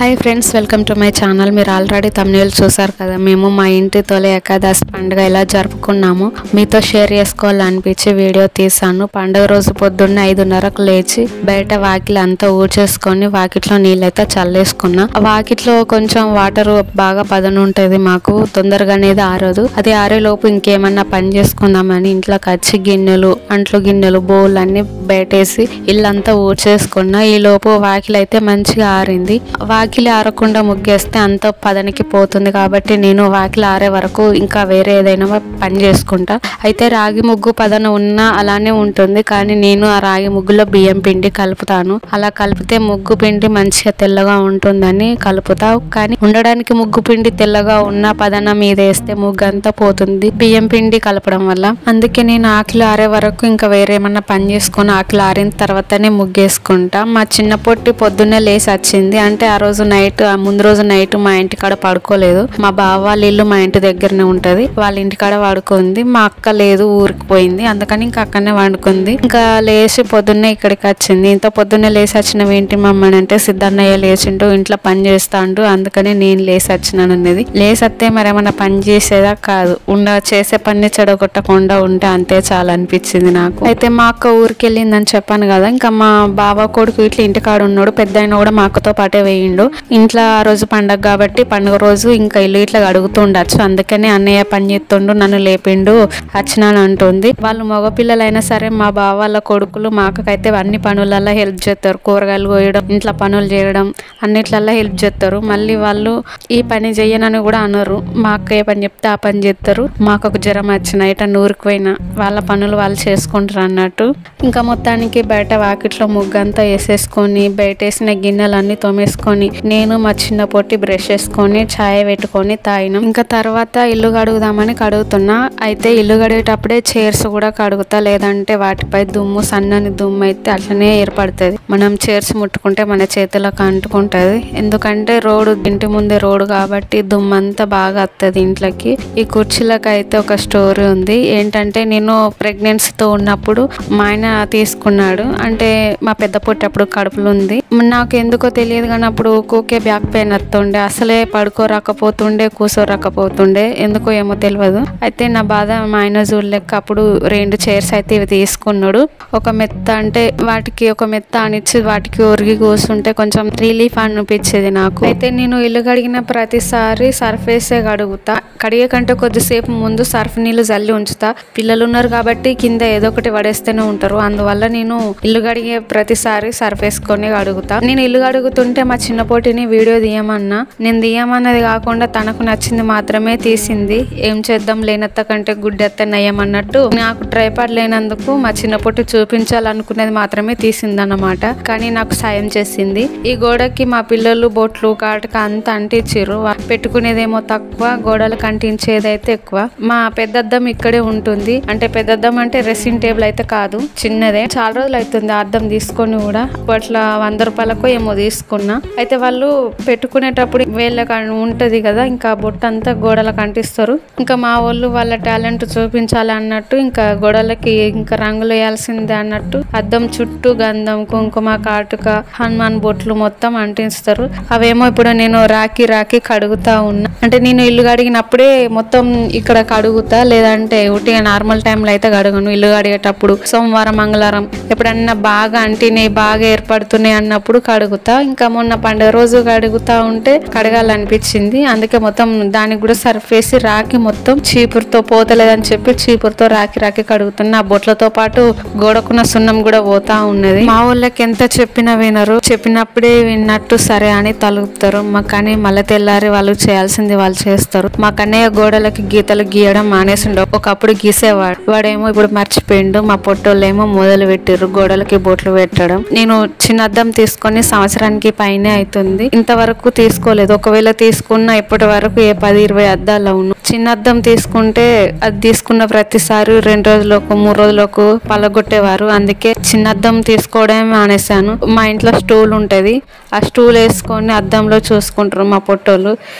Hi friends, welcome to my channel. మీరు already thumbnail చూసారు కదా. మేము మా ఇంటి తొలి ఏకాదశి పండుగ ఎలా జరుపుకున్నాము మీతో షేర్ చేసుకోవాలనిపించి వీడియో తీసాను. పండుగ రోజు పొద్దున్న 5:30కు లేచి బయట వాకిలి అంతా ఊడ్చేసుకొని వాకిట్లో నీళ్ళైతే చల్లేసుకున్నా. వాకిట్లో కొంచెం వాటర్ బాగా పదను ఉంటుంది, మాకు తొందరగా అనేది ఆరదు. అది ఆరేలోపు ఇంకేమన్నా పని చేసుకుందామని ఇంట్లో కచ్చి గిన్నెలు, అంట్లు గిన్నెలు, బౌల్ అన్ని బయటేసి ఇల్లంతా ఊడ్చేసుకున్నా. ఈ లోపు వాకిలి అయితే మంచిగా ఆరింది. వాకిలి ఆరకుండా ముగ్గేస్తే అంత పదనికి పోతుంది కాబట్టి నేను వాకిలి ఆరే వరకు ఇంకా వేరే ఏదైనా పని చేసుకుంటా. అయితే రాగి ముగ్గు పదన ఉన్నా అలానే ఉంటుంది, కానీ నేను ఆ రాగి ముగ్గులో బియ్యం పిండి కలుపుతాను. అలా కలిపితే ముగ్గు పిండి మంచిగా తెల్లగా ఉంటుందని కలుపుతా. కానీ ఉండడానికి ముగ్గు పిండి తెల్లగా ఉన్న పదన మీద వేస్తే ముగ్గు అంతా పోతుంది బియ్యం పిండి కలపడం వల్ల. అందుకే నేను ఆకిలి ఆరే వరకు ఇంకా వేరే ఏమన్నా పని చేసుకొని ఆకిలి ఆరిన తర్వాతనే ముగ్గేసుకుంటా. మా చిన్న పొట్టి పొద్దున్నే లేసి వచ్చింది. అంటే ఆ రోజు నైట్, ముందు రోజు నైట్ మా ఇంటికాడ పడుకోలేదు. మా బావ వాళ్ళ ఇల్లు మా ఇంటి దగ్గరనే ఉంటది, వాళ్ళ ఇంటికాడ పడుకుంది. మా అక్క లేదు, ఊరికి పోయింది. అందుకని ఇంకా అక్కడనే వండుకుంది. ఇంకా లేచి పొద్దున్నే ఇక్కడికి వచ్చింది. ఇంత పొద్దున్నే లేచి వచ్చినవి ఏంటి మమ్మని అంటే, సిద్ధన్నయ్య లేచిండు, ఇంట్లో పని చేస్తాండు, అందుకని నేను లేచి వచ్చినాను అన్నది. లేచి వస్తే మరేమన్నా పని చేసేదా కాదు, చేసే పని చెడగొట్టకుండా ఉంటే అంతే చాలా అనిపించింది నాకు. అయితే మా అక్క ఊరికి వెళ్ళిందని చెప్పాను కదా. ఇంకా మా బావ కొడుకు ఇట్లా ఇంటికాడ ఉన్నాడు, పెద్ద ఆయన కూడా మా అక్కతో పాటే వేయిండు. ఇంట్లో ఆ రోజు పండగ కాబట్టి పండుగ రోజు ఇంకా ఇల్లు ఇట్లా అడుగుతూ ఉండొచ్చు, అందుకని అన్నయ్య పని చేస్తుండు, నన్ను లేపిండు, వచ్చినాను అంటుంది. వాళ్ళు మగపిల్లలైనా సరే మా బావ వాళ్ళ కొడుకులు మా అక్కకైతే అన్ని పనులలో హెల్ప్ చేస్తారు. కూరగాయలు కోయడం, ఇంట్లో పనులు చేయడం, అన్నిట్లల్లో హెల్ప్ చేస్తారు. మళ్ళీ వాళ్ళు ఈ పని చెయ్యనని కూడా అనరు. మా అక్క ఏ పని చెప్తే ఆ పని చేస్తారు. మా అక్కకు జ్వరం వచ్చిన ఇట నూరికి పోయినా వాళ్ళ పనులు వాళ్ళు చేసుకుంటారు అన్నట్టు. ఇంకా మొత్తానికి బయట వాకిట్లో ముగ్గంతా వేసేసుకొని బయట వేసిన గిన్నెలన్నీ తోమేసుకొని నేను మా చిన్న పొట్టి బ్రష్ చేసుకొని ఛాయ్ పెట్టుకొని తాగినాం. ఇంకా తర్వాత ఇల్లు కడుగుదామని కడుగుతున్నా. అయితే ఇల్లు కడిగేటప్పుడే చైర్స్ కూడా కడుగుతా, లేదంటే వాటిపై దుమ్ము, సన్నని దుమ్ము అయితే అట్లనే ఏర్పడుతుంది. మనం చైర్స్ ముట్టుకుంటే మన చేతులకు అంటుకుంటది. ఎందుకంటే రోడ్డు, ఇంటి ముందే రోడ్డు కాబట్టి దుమ్ము అంతా బాగా వస్తుంది ఇంట్లోకి. ఈ కుర్చీలకు అయితే ఒక స్టోరీ ఉంది. ఏంటంటే నేను ప్రెగ్నెన్సీతో ఉన్నప్పుడు మా ఆయన తీసుకున్నాడు. అంటే మా పెద్ద పొట్టి అప్పుడు కడుపులో ఉంది. నాకు ఎందుకో తెలియదు కానీ అప్పుడు ఊకే బ్యాక్ పెయిన్ వస్తుండే, అసలే పడుకోరాకపోతుండే, కూర్చోరాకపోతుండే, ఎందుకో ఏమో తెలియదు. అయితే నా బాధ మా ఆయన చూడలేక అప్పుడు 2 చైర్స్ అయితే ఇవి తీసుకున్నాడు. ఒక మెత్త, అంటే వాటికి ఒక మెత్త అనిచ్చి వాటికి ఒరిగి కూర్చుంటే కొంచెం రిలీఫ్ అనిపించేది నాకు. అయితే నేను ఇల్లు కడిగిన ప్రతిసారి సర్ఫ్ వేసే కడుగుతా. కడిగే కంటే కొద్దిసేపు ముందు సర్ఫ్ నీళ్ళు జల్లి ఉంచుతా. పిల్లలు ఉన్నారు కాబట్టి కింద ఏదో ఒకటి పడేస్తూనే ఉంటారు, అందువల్ల నేను ఇల్లు కడిగే ప్రతిసారి సర్ఫ్ వేసుకొని కడుగుతా. నేను ఇల్లు కడుగుతుంటే మా చిన్న పోటీని వీడియో తీయమన్నా, నేను తీయమన్నది కాకుండా తనకు నచ్చింది మాత్రమే తీసింది. ఏం చేద్దాం, లేనత్త కంటే గుడ్డెత్త నయ్యమన్నట్టు. నాకు ట్రైపాడ్ లేనందుకు మా చిన్న పొట్టి చూపించాలనుకునేది మాత్రమే తీసిందన్నమాట. కానీ నాకు సాయం చేసింది. ఈ గోడకి మా పిల్లలు బొట్లు, కాటుక అంతా అంటించారు. పెట్టుకునేదేమో తక్కువ, గోడలకు అంటించేదైతే ఎక్కువ. మా పెద్దద్దం ఇక్కడే ఉంటుంది. అంటే పెద్దద్దం అంటే డ్రెస్సింగ్ టేబుల్ అయితే కాదు, చిన్నదే. చాలా రోజులు అవుతుంది అద్దం తీసుకొని కూడా. అట్లా 100 రూపాయలకు ఏమో తీసుకున్నా. అయితే వాళ్ళు పెట్టుకునేటప్పుడు వేళ్ళకి ఉంటది కదా, ఇంకా బొట్టు అంతా గోడలకు అంటిస్తారు. ఇంకా మా వాళ్ళు వాళ్ళ టాలెంట్ చూపించాలి అన్నట్టు ఇంకా గోడలకి ఇంకా రంగులు వేయాల్సిందే అన్నట్టు అద్దం చుట్టూ గంధం, కుంకుమ, కాటుక, హనుమాన్ బొట్లు మొత్తం అంటిస్తారు. అవేమో ఇప్పుడు నేను రాకి కడుగుతా ఉన్నా. అంటే నేను ఇల్లు కడిగినప్పుడే మొత్తం ఇక్కడ కడుగుతా, లేదంటే ఉట్టిగా నార్మల్ టైంలో అయితే కడగను. ఇల్లు కడిగేటప్పుడు సోమవారం, మంగళవారం ఎప్పుడన్నా బాగా అంటినాయి, బాగా ఏర్పడుతున్నాయి అన్నప్పుడు కడుగుతా. ఇంకా మొన్న పండుగ రోజు కడుగుతా ఉంటే కడగాలనిపించింది, అందుకే మొత్తం దానికి కూడా సర్ఫ్ వేసి రాకి మొత్తం చీపురుతో పోతలేదని చెప్పి చీపురుతో రాకి కడుగుతున్నా. ఆ బొట్లతో పాటు గోడకున్న సున్నం కూడా పోతా ఉన్నది. మా వాళ్ళకి ఎంత చెప్పినా వినరు, చెప్పినప్పుడే విన్నట్టు సరే అని తలుగుతారు. కానీ మళ్ళీ తెల్లారి వాళ్ళు చేయాల్సింది వాళ్ళు చేస్తారు. మా కన్నయ్య గోడలకి గీతలు గీయడం మానేసిండు, ఒకప్పుడు గీసేవాడు. వాడేమో ఇప్పుడు మర్చిపోయిండు. మా పొట్టోళ్ళేమో మొదలు పెట్టిర్రు గోడలకి బొట్లు పెట్టడం. నేను చిన్న అద్దం తీసుకొని సంవత్సరానికి పైనే అవుతుంది, ఇంతవరకు తీసుకోలేదు. ఒకవేళ తీసుకున్నా ఇప్పటి వరకు 10-20 అద్దాలు అవును. చిన్న అద్దం తీసుకుంటే అది తీసుకున్న ప్రతిసారి 2 రోజులకు 3 రోజులకు పలగొట్టేవారు. అందుకే చిన్న అద్దం తీసుకోవడమే మానేశాను. మా ఇంట్లో స్టూల్ ఉంటది, ఆ స్టూల్ వేసుకొని అద్దంలో చూసుకుంటారు మా పొట్టోళ్ళు.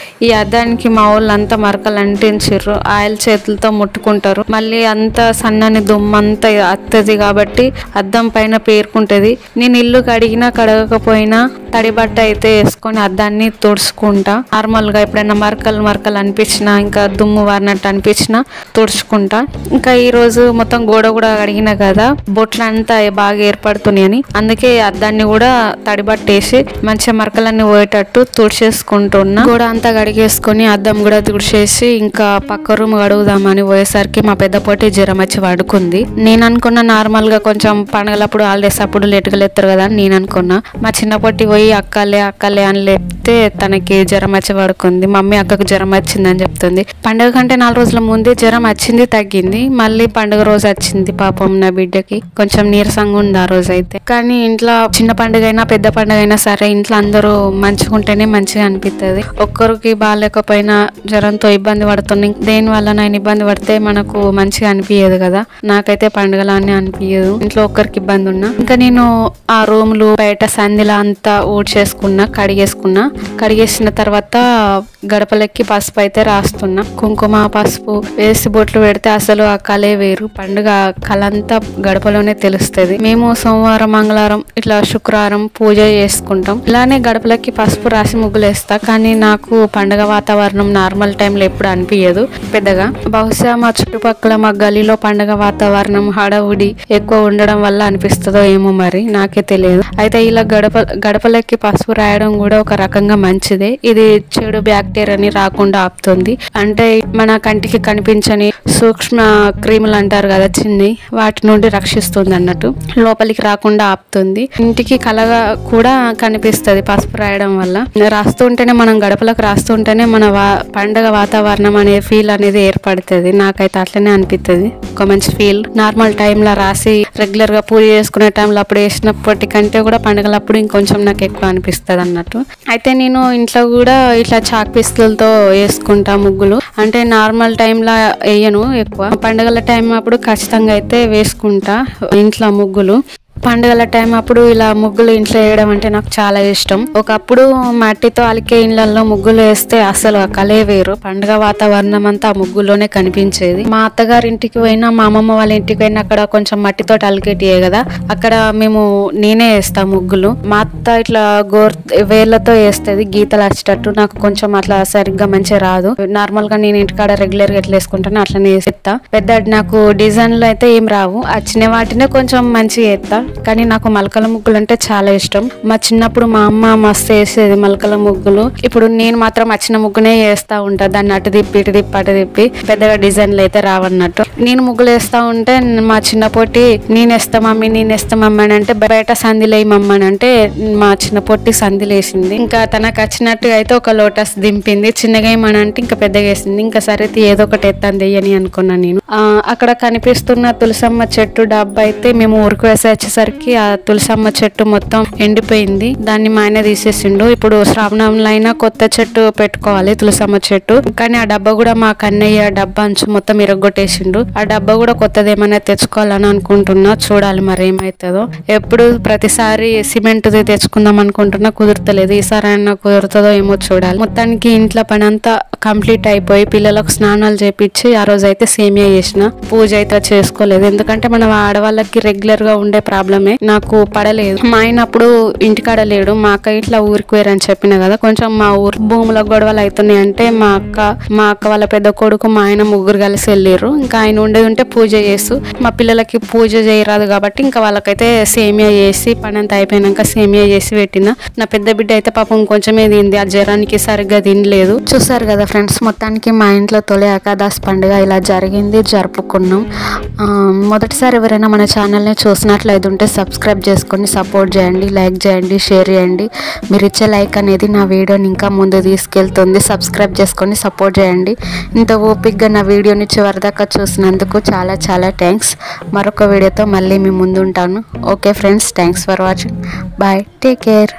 ఈ అద్దానికి మా వాళ్ళు అంతా మరకలు అంటించారు, ఆయిల్ చేతులతో ముట్టుకుంటారు. మళ్ళీ అంత సన్నని దుమ్మంతా అత్తది కాబట్టి అద్దం పైన పేరుకుంటది. నేను ఇల్లు కడిగినా కడగకపోయినా తడి బట్ట అయితే వేసుకొని అద్దాన్ని తుడుచుకుంటా. నార్మల్ గా ఎప్పుడైనా మరకలు అనిపించినా, ఇంకా దుమ్ము వారినట్టు అనిపించినా తుడుచుకుంటా. ఇంకా ఈ రోజు మొత్తం గోడ కూడా కడిగిన కదా, బొట్లు అంతా బాగా ఏర్పడుతున్నాయని అందుకే అద్దాన్ని కూడా తడి బట్ట వేసి మంచిగా మరకలన్నీ పోయేటట్టు తుడిచేసుకుంటున్నా. గోడ అంతా కడిగేసుకొని అద్దం కూడా తుడిచేసి ఇంకా పక్క రూమ్ కడుగుదామని పోయేసరికి మా పెద్ద పొట్టి జ్వరం వచ్చి పడుకుంది. నేను అనుకున్న నార్మల్ గా కొంచెం పండగలప్పుడు హాలిడేస్ అప్పుడు లేటుగా లేస్తారు కదా అని నేను అనుకున్నా. మా చిన్న పొట్టి పోయి అక్కలే అని లేపితే తనకి జ్వరం వచ్చి పడుకుంది. మమ్మీ అక్కకు జ్వరం వచ్చిందని చెప్తుంది. పండుగ కంటే 4 రోజుల ముందే జ్వరం వచ్చింది, తగ్గింది. మళ్ళీ పండుగ రోజు వచ్చింది. పాపం నా బిడ్డకి కొంచెం నీరసంగా ఉంది ఆ రోజు అయితే. కానీ ఇంట్లో చిన్న పండుగ అయినా పెద్ద పండుగ అయినా సరే ఇంట్లో అందరూ మంచిగా ఉంటేనే మంచిగా అనిపిస్తుంది. ఒక్కరికి బాగాలేకపోయినా జ్వరంతో ఇబ్బంది పడుతుంది, దేని వల్ల నేను ఇబ్బంది పడితే మనకు మంచిగా అనిపించదు కదా. నాకైతే పండుగలానే అనిపించదు ఇంట్లో ఒక్కరికి ఇబ్బంది ఉన్నా. ఇంకా నేను ఆ రూమ్లు బయట సందిలా అంతా ఊడ్చేసుకున్నా, కడిగేసిన తర్వాత గడపలకి పసుపు అయితే రాస్తున్నా. కుంకుమ పసుపు వేసి బొట్లు పెడితే అసలు ఆ కలే వేరు. పండుగ కలంతా గడపలోనే తెలుస్తుంది. మేము సోమవారం, మంగళవారం, ఇట్లా శుక్రవారం పూజ చేసుకుంటాం. ఇలానే గడపలకి పసుపు రాసి ముగ్గులు వేస్తా. కానీ నాకు పండుగ వాతావరణం నార్మల్ టైంలో ఎప్పుడు అనిపించదు పెద్దగా. బహుశా మా చుట్టుపక్కల మా గలీలో పండుగ వాతావరణం హడావుడి ఎక్కువ ఉండడం వల్ల అనిపిస్తుందో ఏమో మరి, నాకే తెలియదు. అయితే ఇలా గడపలకి పసుపు రాయడం కూడా ఒక రకంగా మంచిదే. ఇది చెడు బ్యాక్టీరియాని రాకుండా ఆపుతుంది. అంటే మన కంటికి కనిపించని సూక్ష్మ క్రిములు అంటారు కదా చిన్ని, వాటి నుండి రక్షిస్తుంది అన్నట్టు, లోపలికి రాకుండా ఆపుతుంది. ఇంటికి కలగా కూడా కనిపిస్తుంది పసుపు రాయడం వల్ల. రాస్తుంటేనే మనం గడపలకు రాస్తుంటేనే మన పండగ వాతావరణం అనే ఫీల్ అనేది ఏర్పడుతుంది. నాకైతే అట్లనే అనిపిస్తుంది, ఒక మంచి ఫీల్. నార్మల్ టైంలో రాసి రెగ్యులర్ గా పూజ చేసుకునే టైంలో అప్పుడు వేసినప్పటికంటే కూడా పండుగలప్పుడు ఇంకొంచెం నాకు ఎక్కువ అనిపిస్తుంది అన్నట్టు. అయితే నేను ఇంట్లో కూడా ఇట్లా చాక్ పీసులతో వేసుకుంటా ముగ్గులు. అంటే నార్మల్ టైంలో వేయను ఎక్కువ, పండుగల టైం అప్పుడు ఖచ్చితంగా అయితే వేసుకుంటా ఇంట్లో ముగ్గులు. పండుగల టైం అప్పుడు ఇలా ముగ్గులు ఇంట్లో వేయడం అంటే నాకు చాలా ఇష్టం. ఒకప్పుడు మట్టితో అలికే ఇళ్లలో ముగ్గులు వేస్తే అసలు ఆ కలే వేరు. పండుగ వాతావరణం అంతా ఆ ముగ్గులోనే కనిపించేది. మా అత్తగారి ఇంటికి పోయినా, మా అమ్మమ్మ వాళ్ళ ఇంటికి పోయినా అక్కడ కొంచెం మట్టితో అలికేటియే కదా, అక్కడ నేనే వేస్తా ముగ్గులు. మా అత్త ఇట్లా వేళ్లతో వేస్తుంది గీతలు వచ్చేటట్టు. నాకు కొంచెం అట్లా సరిగ్గా మంచిగా రాదు. నార్మల్ గా నేను ఇంటికాడ రెగ్యులర్ గా ఎట్లా వేసుకుంటాను అట్లనే వేస్తా. పెద్ద నాకు డిజైన్లు అయితే ఏం రావు, వచ్చిన వాటినే కొంచెం మంచిగా వేస్తా. కానీ నాకు మలకల ముగ్గులు అంటే చాలా ఇష్టం. మా చిన్నప్పుడు మా అమ్మ మస్తు వేసేది మలకల ముగ్గులు. ఇప్పుడు నేను మాత్రం వచ్చిన ముగ్గునే వేస్తా ఉంటా, దాన్ని అటు తిప్పి ఇటు తిప్పి అటు తిప్పి. పెద్దగా డిజైన్లు అయితే రావన్నట్టు. నేను ముగ్గులు వేస్తా ఉంటే మా చిన్న పొట్టి నేను వేస్తా మమ్మీ అని అంటే బయట సందిలో వేయమమ్మని అంటే మా చిన్న పొట్టి సందిలో వేసింది. ఇంకా తనకు వచ్చినట్టుగా అయితే ఒక లోటస్ దింపింది. చిన్నగా వేయమని అంటే ఇంకా పెద్దగా వేసింది. ఇంకా సరే ఏదో ఒకటి ఎత్తాను దెయ్యని అనుకున్నాను నేను. అక్కడ కనిపిస్తున్న తులసమ్మ చెట్టు డబ్బా అయితే మేము ఊరికి వేసేసరికి ఆ తులసమ్మ చెట్టు మొత్తం ఎండిపోయింది. దాన్ని మా ఆయన తీసేసిండు. ఇప్పుడు శ్రావణంలో అయినా కొత్త చెట్టు పెట్టుకోవాలి తులసమ్మ చెట్టు. కానీ ఆ డబ్బా కూడా మా కన్నయ్య డబ్బా అంచు మొత్తం ఇరగొట్టేసిండు. ఆ డబ్బా కూడా కొత్తది ఏమైనా తెచ్చుకోవాలని అనుకుంటున్నా, చూడాలి మరి ఏమవుతుందో. ఎప్పుడు ప్రతిసారి సిమెంట్ తెచ్చుకుందాం అనుకుంటున్నా, కుదురుతలేదు. ఈసారి అయినా కుదురుతుందో ఏమో చూడాలి. మొత్తానికి ఇంట్లో పని అంతా కంప్లీట్ అయిపోయి పిల్లలకు స్నానాలు చేపించి ఆ రోజు అయితే సేమియా చేసిన. పూజ అయితే చేసుకోలేదు, ఎందుకంటే మనం ఆడవాళ్ళకి రెగ్యులర్ గా ఉండే ప్రాబ్లమే. నాకు పడలేదు. మా ఆయన అప్పుడు ఇంటికాడ లేడు. మా అక్క ఇట్లా ఊరికి వేరని చెప్పిన కదా, కొంచెం మా ఊరు భూముల గొడవలు అవుతున్నాయి అంటే మా అక్క వాళ్ళ పెద్ద కొడుకు మా ఆయన ముగ్గురు కలిసి వెళ్ళారు. ఇంకా ఆయన ఉండేది ఉంటే పూజ చేస్తూ, మా పిల్లలకి పూజ చేయరాదు కాబట్టి ఇంకా వాళ్ళకైతే సేమియా చేసి పని అంతా అయిపోయినాక సేమియా చేసి పెట్టిన. నా పెద్ద బిడ్డ అయితే పాపం కొంచెమే తింది, ఆ జ్వరానికి సరిగ్గా తినలేదు. చూసారు కదా ఫ్రెండ్స్, మొత్తానికి మా ఇంట్లో తొలి ఏకాదశి పండుగ ఇలా జరిగింది, జరుపుకున్నాం. మొదటిసారి ఎవరైనా మన ఛానల్ని చూసినట్లయితే ఉంటే సబ్స్క్రైబ్ చేసుకొని సపోర్ట్ చేయండి, లైక్ చేయండి, షేర్ చేయండి. మీరు ఇచ్చే లైక్ అనేది నా వీడియోని ఇంకా ముందు తీసుకెళ్తుంది. సబ్స్క్రైబ్ చేసుకొని సపోర్ట్ చేయండి. ఇంత ఓపిక్గా నా వీడియోని చివరిదాకా చూసినందుకు చాలా చాలా థ్యాంక్స్. మరొక వీడియోతో మళ్ళీ మీ ముందు ఉంటాను. Okay friends, thanks for watching. Bye, take care.